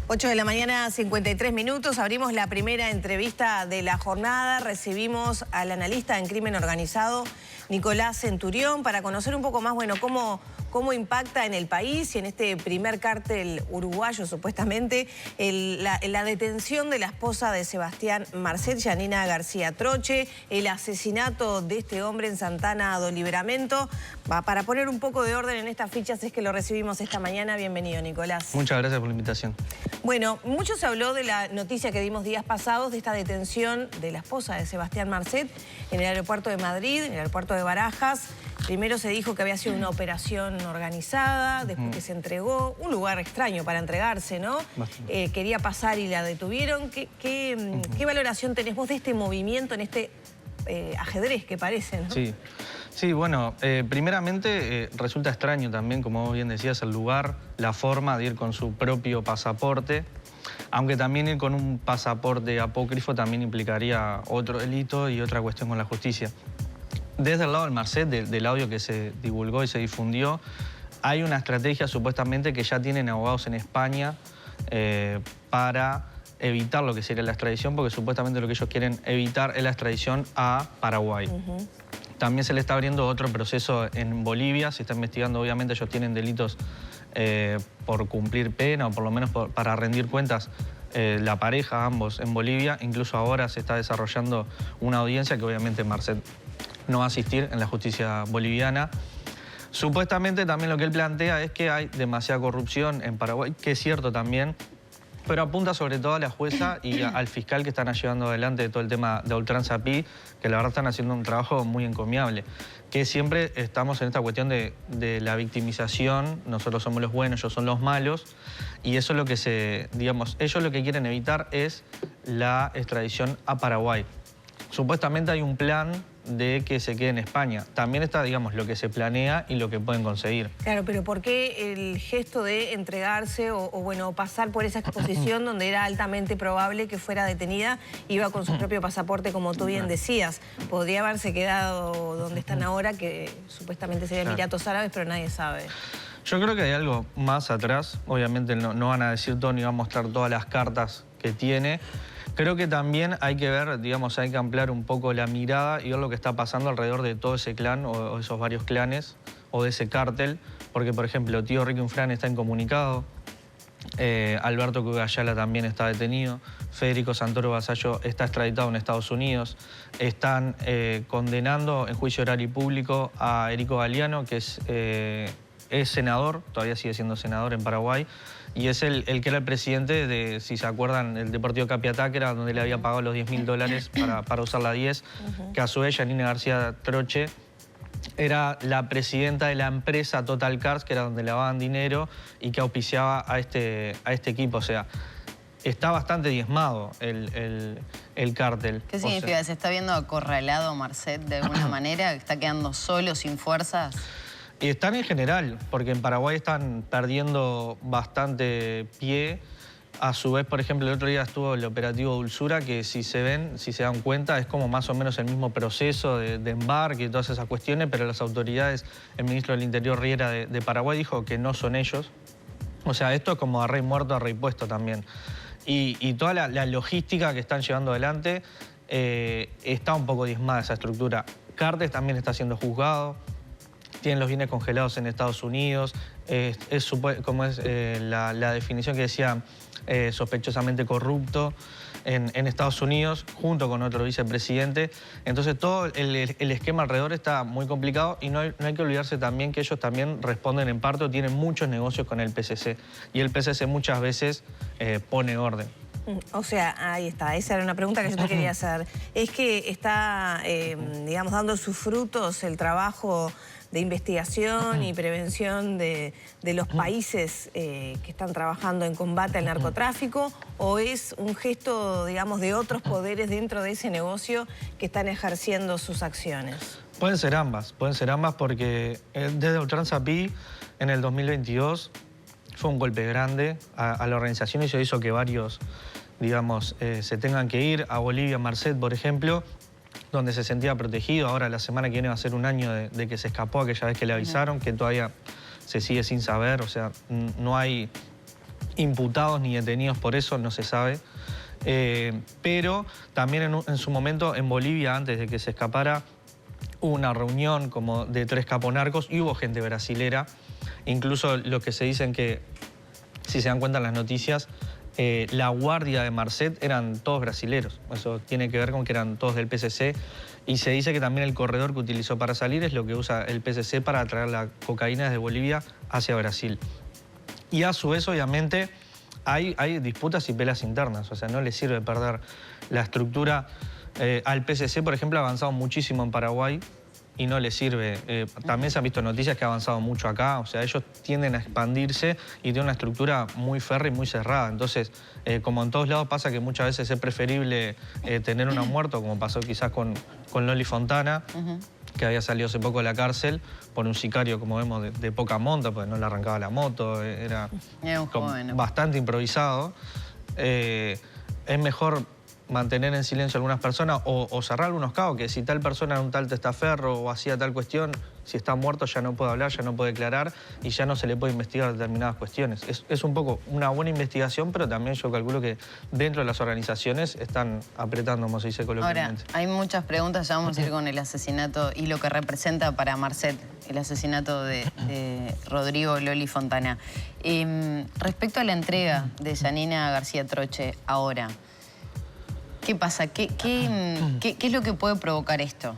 8 de la mañana, 53 minutos. Abrimos la primera entrevista de la jornada. Recibimos al analista en crimen organizado, Nicolás Centurión, para conocer un poco más, bueno, cómo impacta en el país y en este primer cártel uruguayo, supuestamente, la detención de la esposa de Sebastián Marcet, Yanina García Troche, el asesinato de este hombre en Santana do Livramento. Para poner un poco de orden en estas fichas es que lo recibimos esta mañana. Bienvenido, Nicolás. Muchas gracias por la invitación. Bueno, mucho se habló de la noticia que dimos días pasados de esta detención de la esposa de Sebastián Marcet en el aeropuerto de Madrid, en el aeropuerto de Barajas. Primero se dijo que había sido una operación organizada, después que se entregó, un lugar extraño para entregarse, ¿no? Quería pasar y la detuvieron. ¿Qué valoración tenés vos de este movimiento en este ajedrez que parece, ¿no? Sí, bueno, primeramente resulta extraño también, como vos bien decías, el lugar, la forma de ir con su propio pasaporte, aunque también ir con un pasaporte apócrifo también implicaría otro delito y otra cuestión con la justicia. Desde el lado del Marcet, del audio que se divulgó y se difundió, hay una estrategia supuestamente que ya tienen abogados en España para evitar lo que sería la extradición, porque supuestamente lo que ellos quieren evitar es la extradición a Paraguay. También se le está abriendo otro proceso en Bolivia, se está investigando, obviamente ellos tienen delitos por cumplir pena o por lo menos para rendir cuentas, la pareja, ambos en Bolivia. Incluso ahora se está desarrollando una audiencia que obviamente Marcet no va a asistir en la justicia boliviana. Supuestamente también lo que él plantea es que hay demasiada corrupción en Paraguay, que es cierto también, pero apunta sobre todo a la jueza y al fiscal que están llevando adelante todo el tema de Ultranza Pi, que la verdad están haciendo un trabajo muy encomiable. Que siempre estamos en esta cuestión de la victimización, nosotros somos los buenos, ellos son los malos, y eso es lo que ellos lo que quieren evitar es la extradición a Paraguay. Supuestamente hay un plan de que se quede en España. También está, digamos, lo que se planea y lo que pueden conseguir. Claro, pero ¿por qué el gesto de entregarse o bueno, pasar por esa exposición donde era altamente probable que fuera detenida, iba con su propio pasaporte, como tú bien decías? Podría haberse quedado donde están ahora, que supuestamente sería Emiratos Árabes, pero nadie sabe. Yo creo que hay algo más atrás. Obviamente no van a decir todo ni van a mostrar todas las cartas que tiene. Creo que también hay que ver, digamos, hay que ampliar un poco la mirada y ver lo que está pasando alrededor de todo ese clan o esos varios clanes o de ese cártel. Porque, por ejemplo, Tío Rico Infran está incomunicado, Alberto Cugayala también está detenido, Federico Santoro Vasallo está extraditado en Estados Unidos. Están condenando en juicio oral y público a Erico Galeano, que es senador, todavía sigue siendo senador en Paraguay, y es el que era el presidente de, si se acuerdan, el Deportivo Capiatá, que era donde le había pagado los $10.000 para usar la 10, que a su vez Yanina García Troche era la presidenta de la empresa Total Cars, que era donde le daban dinero y que auspiciaba a este equipo. O sea, está bastante diezmado el cártel. ¿Qué significa? ¿Se está viendo acorralado Marcet de alguna manera? ¿Está quedando solo, sin fuerzas? Y están en general, porque en Paraguay están perdiendo bastante pie. A su vez, por ejemplo, el otro día estuvo el operativo Dulzura, que si se dan cuenta, es como más o menos el mismo proceso de embarque y todas esas cuestiones, pero las autoridades, el ministro del Interior Riera de Paraguay dijo que no son ellos. O sea, esto es como a rey muerto, a rey puesto también. Y toda la logística que están llevando adelante está un poco diezmada esa estructura. Cartes también está siendo juzgado. Tienen los bienes congelados en Estados Unidos, como es la definición que decía sospechosamente corrupto en Estados Unidos, junto con otro vicepresidente. Entonces todo el esquema alrededor está muy complicado y no hay que olvidarse también que ellos también responden en parte o tienen muchos negocios con el PCC. Y el PCC muchas veces pone orden. O sea, ahí está, esa era una pregunta que yo te quería hacer. Es que está, digamos, dando sus frutos el trabajo de investigación y prevención de los países que están trabajando en combate al narcotráfico, o es un gesto, digamos, de otros poderes dentro de ese negocio que están ejerciendo sus acciones? Pueden ser ambas porque desde Ultranza Pi en el 2022 fue un golpe grande a la organización y eso hizo que varios, digamos, se tengan que ir. A Bolivia, Marcet, por ejemplo, donde se sentía protegido. Ahora la semana que viene va a ser un año de que se escapó aquella vez que le avisaron, que todavía se sigue sin saber. O sea, no hay imputados ni detenidos por eso, no se sabe. Pero también en su momento en Bolivia, antes de que se escapara, hubo una reunión como de 3 caponarcos y hubo gente brasilera. Incluso lo que se dicen que, si se dan cuenta en las noticias, la guardia de Marcet eran todos brasileros. Eso tiene que ver con que eran todos del PCC. Y se dice que también el corredor que utilizó para salir es lo que usa el PCC para traer la cocaína desde Bolivia hacia Brasil. Y a su vez, obviamente, hay disputas y peleas internas. O sea, no le sirve perder la estructura. Al PCC, por ejemplo, ha avanzado muchísimo en Paraguay y no le sirve. También se han visto noticias que ha avanzado mucho acá. O sea, ellos tienden a expandirse y tienen una estructura muy férrea y muy cerrada. Entonces, como en todos lados pasa que muchas veces es preferible tener una muerto, como pasó quizás con Loli Fontana, que había salido hace poco de la cárcel por un sicario, como vemos, de poca monta, porque no le arrancaba la moto, era bastante improvisado. Es mejor mantener en silencio a algunas personas o cerrar algunos cabos, que si tal persona era un tal testaferro o hacía tal cuestión, si está muerto ya no puede hablar, ya no puede declarar y ya no se le puede investigar determinadas cuestiones. Es un poco una buena investigación, pero también yo calculo que dentro de las organizaciones están apretando, como se dice coloquialmente. Ahora, hay muchas preguntas, ya vamos a ir con el asesinato y lo que representa para Marcet el asesinato de Rodrigo Loli Fontana. Respecto a la entrega de Yanina García Troche ahora, ¿qué pasa? ¿Qué es lo que puede provocar esto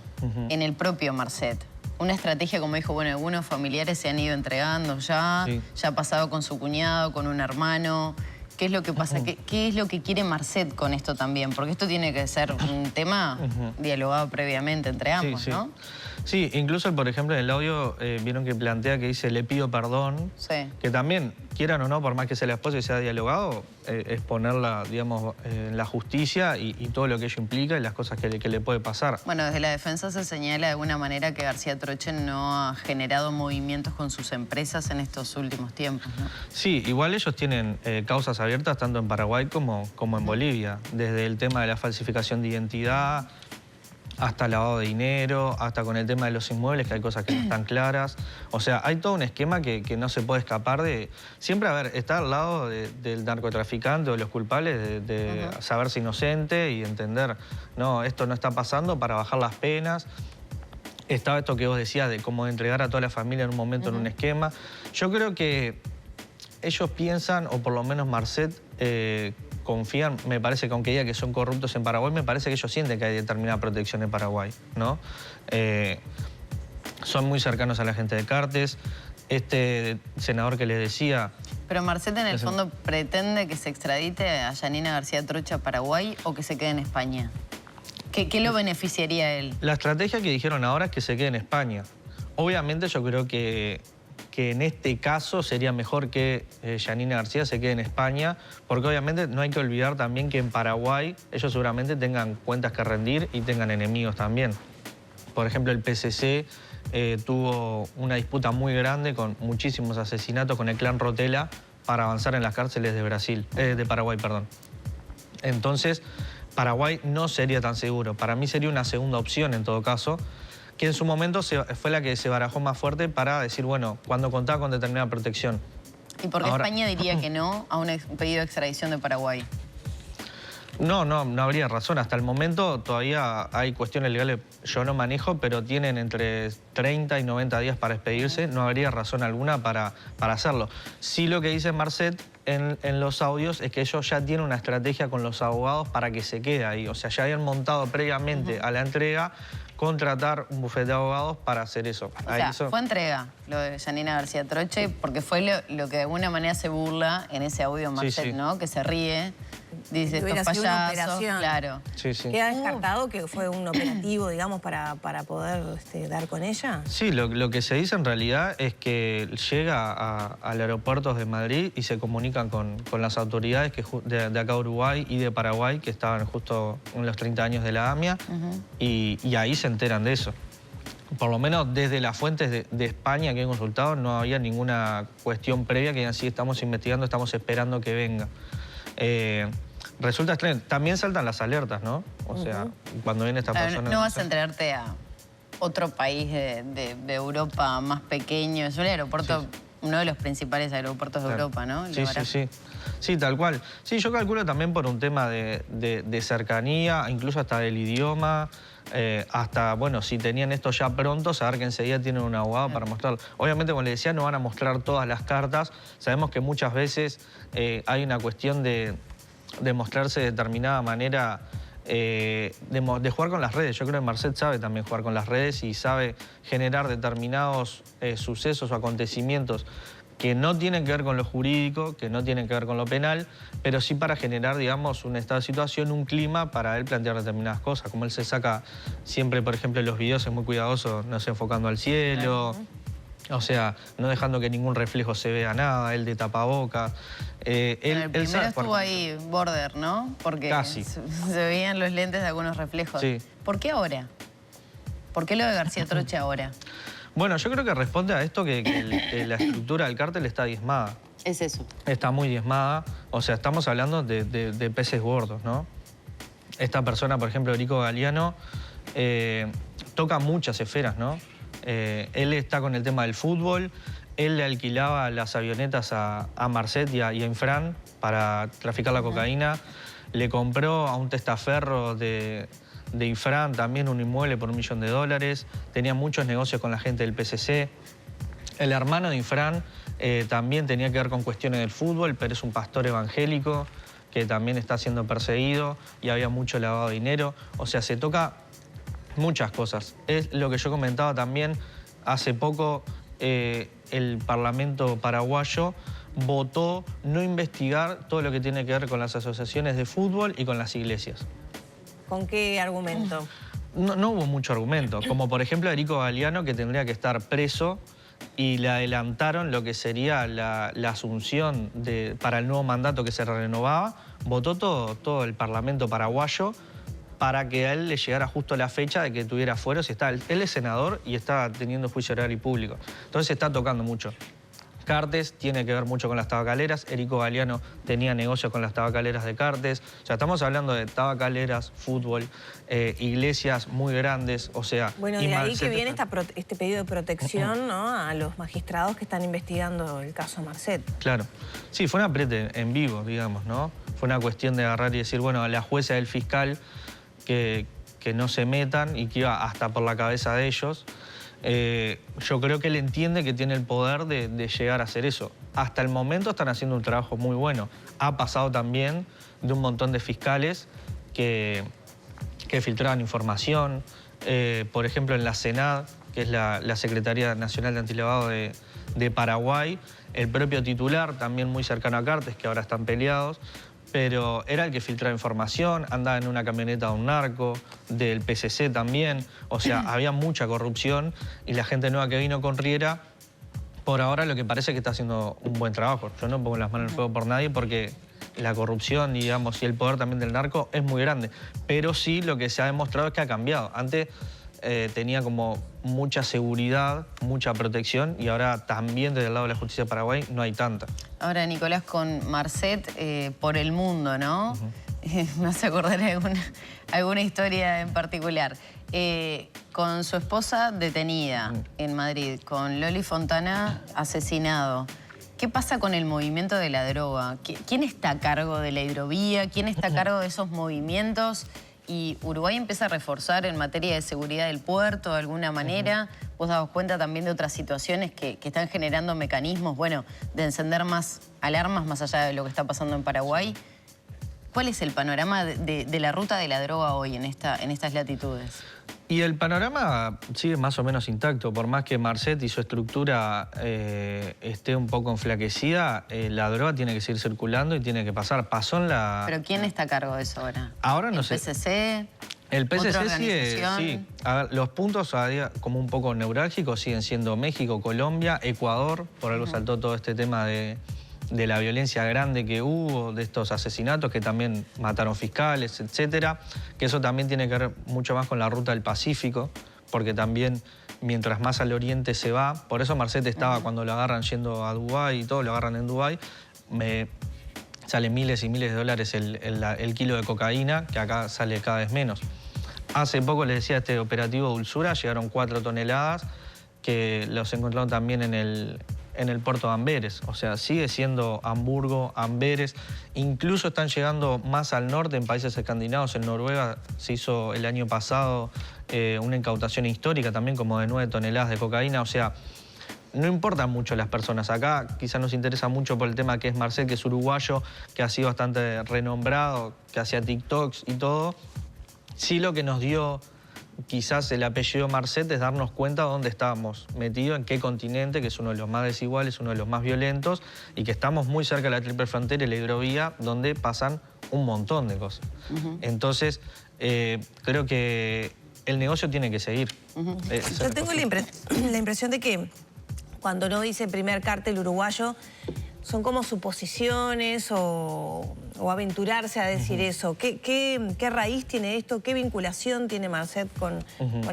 en el propio Marcet? Una estrategia, como dijo, bueno, algunos familiares se han ido entregando ya, ya ha pasado con su cuñado, con un hermano. ¿Qué es lo que pasa? ¿Qué es lo que quiere Marcet con esto también? Porque esto tiene que ser un tema dialogado previamente entre ambos, ¿no? Sí, incluso, por ejemplo, en el audio vieron que plantea que dice le pido perdón, que también, quieran o no, por más que sea la esposa y sea dialogado, es ponerla, digamos, en la justicia y todo lo que ello implica y las cosas que le puede pasar. Bueno, desde la defensa se señala de alguna manera que García Troche no ha generado movimientos con sus empresas en estos últimos tiempos, ¿no? Sí, igual ellos tienen causas abiertas tanto en Paraguay como en Bolivia, desde el tema de la falsificación de identidad hasta lavado de dinero, hasta con el tema de los inmuebles, que hay cosas que no están claras. O sea, hay todo un esquema que no se puede escapar de... Siempre, a ver, está al lado del narcotraficante o de los culpables, de saberse inocente y entender, no, esto no está pasando para bajar las penas. Estaba esto que vos decías de cómo entregar a toda la familia en un momento en un esquema. Yo creo que ellos piensan, o por lo menos Marcet, confían, me parece que aunque diga que son corruptos en Paraguay, me parece que ellos sienten que hay determinada protección en Paraguay, ¿no? Son muy cercanos a la gente de Cartes. Este senador que les decía... Pero Marcet en el fondo pretende que se extradite a Yanina García Troche a Paraguay o que se quede en España. ¿Qué lo beneficiaría a él? La estrategia que dijeron ahora es que se quede en España. Obviamente yo creo que en este caso sería mejor que Yanina García se quede en España, porque obviamente no hay que olvidar también que en Paraguay ellos seguramente tengan cuentas que rendir y tengan enemigos también. Por ejemplo, el PCC tuvo una disputa muy grande con muchísimos asesinatos con el clan Rotela para avanzar en las cárceles de Paraguay, perdón. Entonces, Paraguay no sería tan seguro. Para mí sería una segunda opción en todo caso, que en su momento fue la que se barajó más fuerte para decir, bueno, cuando contaba con determinada protección. ¿Y por qué España diría que no a un pedido de extradición de Paraguay? No habría razón. Hasta el momento todavía hay cuestiones legales, yo no manejo, pero tienen entre 30 y 90 días para expedirse. No habría razón alguna para hacerlo. Sí, lo que dice Marcet en los audios es que ellos ya tienen una estrategia con los abogados para que se quede ahí. O sea, ya habían montado previamente a la entrega contratar un bufete de abogados para hacer eso. O sea, fue entrega lo de Yanina García Troche porque fue lo que de alguna manera se burla en ese audio Marcet, ¿no? Que se ríe, dice estos payasos. Claro. ¿Queda descartado que fue un operativo, digamos, para poder dar con ella? Sí, lo que se dice en realidad es que llega al aeropuerto de Madrid y se comunican con las autoridades de acá de Uruguay y de Paraguay, que estaban justo en los 30 años de la AMIA, y ahí se enteran de eso. Por lo menos desde las fuentes de España que he consultado no había ninguna cuestión previa que digan, sí, estamos investigando, estamos esperando que venga. Resulta extraño. También saltan las alertas, ¿no? O sea, cuando viene esta persona... No vas a entregarte a otro país de Europa más pequeño. Es un aeropuerto uno de los principales aeropuertos de Europa, ¿no? Sí, tal cual. Sí, yo calculo también por un tema de cercanía, incluso hasta del idioma, hasta, bueno, si tenían esto ya pronto, saber que enseguida tienen un abogado para mostrarlo. Obviamente, como les decía, no van a mostrar todas las cartas. Sabemos que muchas veces hay una cuestión de mostrarse de determinada manera, de jugar con las redes. Yo creo que Marcet sabe también jugar con las redes y sabe generar determinados sucesos o acontecimientos que no tienen que ver con lo jurídico, que no tienen que ver con lo penal, pero sí para generar, digamos, un estado de situación, un clima para él plantear determinadas cosas. Como él se saca siempre, por ejemplo, en los videos, es muy cuidadoso, no sé, enfocando al cielo, o sea, no dejando que ningún reflejo se vea nada, él de tapabocas. El primero estuvo ahí, border, ¿no? Porque casi. Se veían los lentes de algunos reflejos. Sí. ¿Por qué ahora? ¿Por qué lo de García Troche ahora? Bueno, yo creo que responde a esto que la estructura del cártel está diezmada. Es eso. Está muy diezmada. O sea, estamos hablando de peces gordos, ¿no? Esta persona, por ejemplo, Erico Galeano, toca muchas esferas, ¿no? Él está con el tema del fútbol, él le alquilaba las avionetas a Marcet y a Infran para traficar la cocaína, le compró a un testaferro de Infran también un inmueble por $1 millón, tenía muchos negocios con la gente del PCC. El hermano de Infran también tenía que ver con cuestiones del fútbol, pero es un pastor evangélico que también está siendo perseguido y había mucho lavado de dinero. O sea, se toca muchas cosas. Es lo que yo comentaba también hace poco, el Parlamento paraguayo votó no investigar todo lo que tiene que ver con las asociaciones de fútbol y con las iglesias. ¿Con qué argumento? No hubo mucho argumento, como por ejemplo Erico Galeano, que tendría que estar preso y le adelantaron lo que sería la asunción para el nuevo mandato que se renovaba. Votó todo el Parlamento paraguayo para que a él le llegara justo la fecha de que tuviera fueros. Él es senador y está teniendo juicio oral y público. Entonces se está tocando mucho. Cartes tiene que ver mucho con las tabacaleras. Erico Galeano tenía negocios con las tabacaleras de Cartes. O sea, estamos hablando de tabacaleras, fútbol, iglesias muy grandes, o sea... Bueno, de ahí que viene este pedido de protección, ¿no?, a los magistrados que están investigando el caso Marcet. Claro. Sí, fue un apriete en vivo, digamos, ¿no? Fue una cuestión de agarrar y decir, bueno, a la jueza y el fiscal que no se metan y que iba hasta por la cabeza de ellos. Yo creo que él entiende que tiene el poder de llegar a hacer eso. Hasta el momento están haciendo un trabajo muy bueno. Ha pasado también de un montón de fiscales que filtraban información. Por ejemplo, en la CENAD, que es la Secretaría Nacional de Antilavado de Paraguay, el propio titular, también muy cercano a Cartes, que ahora están peleados, pero era el que filtraba información, andaba en una camioneta de un narco, del PCC también. O sea, había mucha corrupción y la gente nueva que vino con Riera, por ahora lo que parece es que está haciendo un buen trabajo. Yo no pongo las manos en el fuego por nadie porque la corrupción, digamos, y el poder también del narco es muy grande. Pero sí lo que se ha demostrado es que ha cambiado. Antes tenía como mucha seguridad, mucha protección y ahora también desde el lado de la justicia de Paraguay no hay tanta. Ahora, Nicolás, con Marcet por el mundo, ¿no? Me hace acordar alguna historia en particular. Con su esposa detenida en Madrid, con Loli Fontana asesinado. ¿Qué pasa con el movimiento de la droga? ¿Quién está a cargo de la hidrovía? ¿Quién está a cargo de esos movimientos? Y Uruguay empieza a reforzar en materia de seguridad del puerto de alguna manera. Vos dabas cuenta también de otras situaciones que están generando mecanismos, bueno, de encender más alarmas más allá de lo que está pasando en Paraguay. ¿Cuál es el panorama de la ruta de la droga hoy en estas latitudes? Y el panorama sigue más o menos intacto. Por más que Marcet y su estructura esté un poco enflaquecida, la droga tiene que seguir circulando y tiene que pasar. Pasó en la... ¿Pero quién está a cargo de eso ahora? Ahora no sé. ¿El PCC? El PCC ¿Otra sigue, organización? sí. A ver, los puntos como un poco neurálgicos siguen siendo México, Colombia, Ecuador. Por algo saltó todo este tema de la violencia grande que hubo, de estos asesinatos que también mataron fiscales, etcétera. Que eso también tiene que ver mucho más con la ruta del Pacífico, porque también mientras más al oriente se va, por eso Marcet estaba cuando lo agarran yendo a Dubái y todo, lo agarran en Dubái, sale miles y miles de dólares el kilo de cocaína, que acá sale cada vez menos. Hace poco les decía este operativo Dulzura, llegaron 4 toneladas, que los encontraron también en en el puerto de Amberes. O sea, sigue siendo Hamburgo, Amberes. Incluso están llegando más al norte, en países escandinavos. En Noruega se hizo el año pasado una incautación histórica también como de 9 toneladas de cocaína. O sea, no importan mucho las personas. Acá quizás nos interesa mucho por el tema que es Marcet, que es uruguayo, que ha sido bastante renombrado, que hacía TikToks y todo. Sí, lo que nos dio quizás el apellido Marcet es darnos cuenta de dónde estábamos metidos, en qué continente, que es uno de los más desiguales, uno de los más violentos, y que estamos muy cerca de la Triple Frontera y la hidrovía, donde pasan un montón de cosas. Entonces, creo que el negocio tiene que seguir. Yo tengo la impresión de que cuando uno dice primer cártel uruguayo, son como suposiciones o aventurarse a decir eso. ¿Qué raíz tiene esto? ¿Qué vinculación tiene Marcet con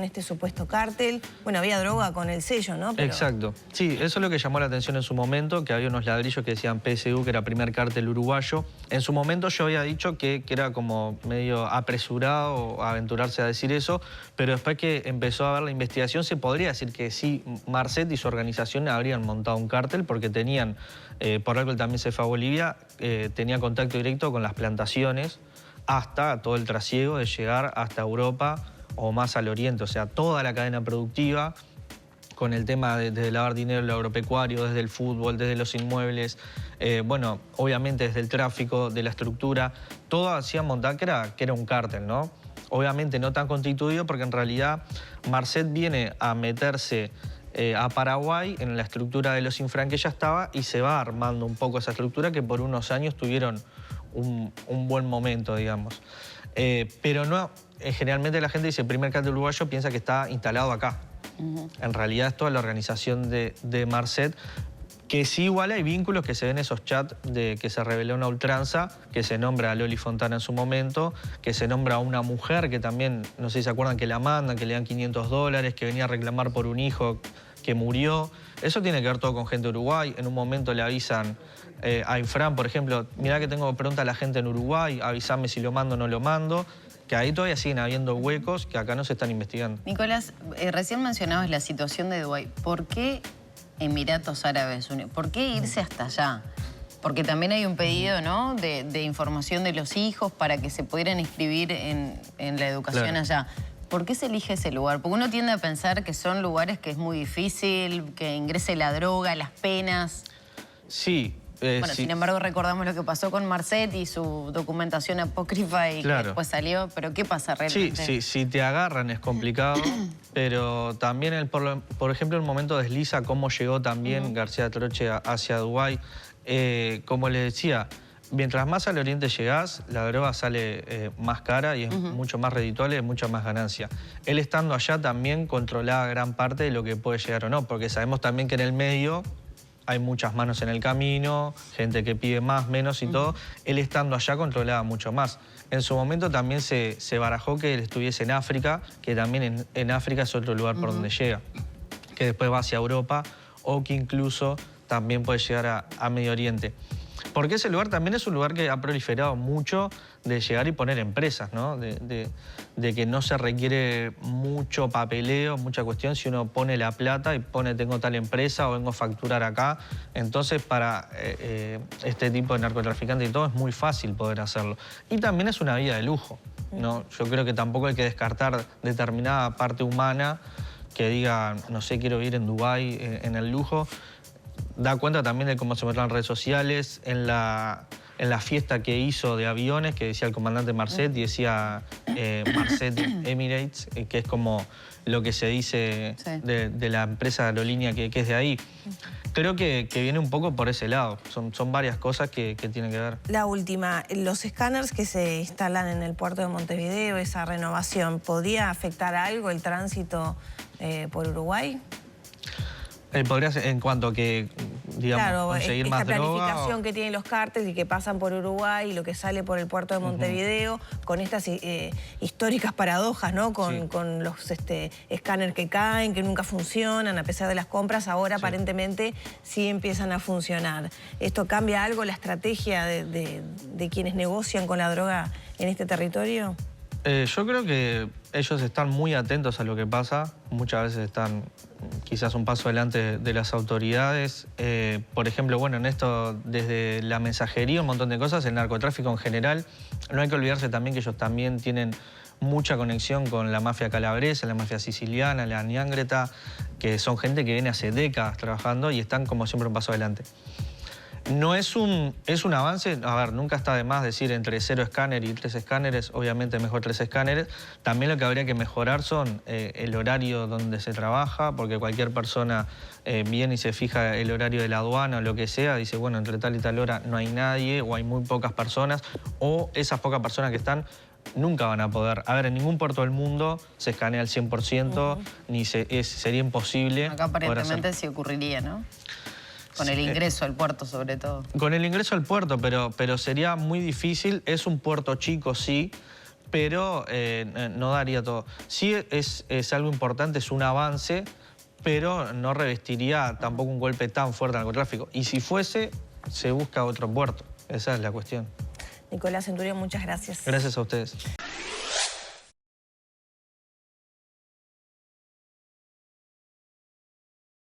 este supuesto cártel? Bueno, había droga con el sello, ¿no? Pero... Exacto. Sí, eso es lo que llamó la atención en su momento, que había unos ladrillos que decían PSU, que era primer cártel uruguayo. En su momento yo había dicho que era como medio apresurado aventurarse a decir eso, pero después que empezó a ver la investigación se podría decir que sí, Marcet y su organización habrían montado un cártel porque tenían... por algo él también se fue a Bolivia, tenía contacto directo con las plantaciones hasta todo el trasiego de llegar hasta Europa o más al oriente. O sea, toda la cadena productiva con el tema de lavar dinero, el agropecuario, desde el fútbol, desde los inmuebles, bueno, obviamente desde el tráfico, de la estructura, todo hacían montar que era un cártel, ¿no? Obviamente no tan constituido porque en realidad Marcet viene a meterse a Paraguay en la estructura de los Infran que ya estaba y se va armando un poco esa estructura que por unos años tuvieron un buen momento, digamos. Pero no, generalmente la gente dice el primer cártel uruguayo piensa que está instalado acá. En realidad es toda la organización de Marcet, que sí igual hay vínculos que se ven en esos chats de que se reveló una ultranza, que se nombra a Loli Fontana en su momento, que se nombra a una mujer que también, no sé si se acuerdan, que la mandan, que le dan $500, que venía a reclamar por un hijo que murió. Eso tiene que ver todo con gente de Uruguay. En un momento le avisan a Infran, por ejemplo, mirá que tengo pronta la gente en Uruguay, avísame si lo mando o no lo mando. Que ahí todavía siguen habiendo huecos que acá no se están investigando. Nicolás, recién mencionabas la situación de Dubái. ¿Por qué Emiratos Árabes Unidos? ¿Por qué irse hasta allá? Porque también hay un pedido, ¿no?, de información de los hijos para que se pudieran inscribir en la educación allá. ¿Por qué se elige ese lugar? Porque uno tiende a pensar que son lugares que es muy difícil, que ingrese la droga, las penas. Sí. Bueno, sí. sin embargo, recordamos lo que pasó con Marcet y su documentación apócrifa y que después salió. ¿Pero qué pasa realmente? Sí, si te agarran es complicado, pero también, por ejemplo, el momento desliza cómo llegó también García Troche hacia Dubái. Como les decía, mientras más al oriente llegás, la droga sale más cara y es mucho más redituable y mucha más ganancia. Él estando allá también controlaba gran parte de lo que puede llegar o no, porque sabemos también que en el medio hay muchas manos en el camino, gente que pide más, menos y todo. Él estando allá controlaba mucho más. En su momento también se barajó que él estuviese en África, que también en África es otro lugar por donde llega, que después va hacia Europa o que incluso también puede llegar a Medio Oriente. Porque ese lugar también es un lugar que ha proliferado mucho de llegar y poner empresas, ¿no? De que no se requiere mucho papeleo, mucha cuestión. Si uno pone la plata y pone tengo tal empresa o vengo a facturar acá, entonces para este tipo de narcotraficantes y todo es muy fácil poder hacerlo. Y también es una vida de lujo, ¿no? Yo creo que tampoco hay que descartar determinada parte humana que diga, no sé, quiero vivir en Dubái, en el lujo. Da cuenta también de cómo se muestran redes sociales, en la fiesta que hizo de aviones, que decía el comandante Marcet y decía Marcet Emirates, que es como lo que se dice de la empresa de aerolínea que es de ahí. Creo que viene un poco por ese lado, son varias cosas que tienen que ver. La última, los escáneres que se instalan en el puerto de Montevideo, esa renovación, ¿podría afectar algo el tránsito por Uruguay? Podría ser en cuanto a que, digamos, conseguir más droga. Esta planificación que tienen los cárteles y que pasan por Uruguay y lo que sale por el puerto de Montevideo, con estas históricas paradojas, ¿no? Con los escáneres que caen, que nunca funcionan, a pesar de las compras, ahora aparentemente sí empiezan a funcionar. ¿Esto cambia algo la estrategia de quienes negocian con la droga en este territorio? Yo creo que ellos están muy atentos a lo que pasa, muchas veces están quizás un paso adelante de las autoridades. Por ejemplo, bueno, en esto, desde la mensajería, un montón de cosas, el narcotráfico en general. No hay que olvidarse también que ellos también tienen mucha conexión con la mafia calabresa, la mafia siciliana, la ñangreta, que son gente que viene hace décadas trabajando y están como siempre un paso adelante. No es un avance, a ver, nunca está de más decir entre 0 escáner y 3 escáneres, obviamente mejor 3 escáneres. También lo que habría que mejorar son el horario donde se trabaja, porque cualquier persona viene y se fija el horario de la aduana o lo que sea, dice, bueno, entre tal y tal hora no hay nadie o hay muy pocas personas, o esas pocas personas que están nunca van a poder. A ver, en ningún puerto del mundo se escanea al 100%, ni sería imposible. Acá aparentemente sí ocurriría, ¿no? Con el ingreso al puerto, sobre todo. Con el ingreso al puerto, pero sería muy difícil. Es un puerto chico, sí, pero no daría todo. Sí es algo importante, es un avance, pero no revestiría tampoco un golpe tan fuerte al narcotráfico. Y si fuese, se busca otro puerto. Esa es la cuestión. Nicolás Centurión, muchas gracias. Gracias a ustedes.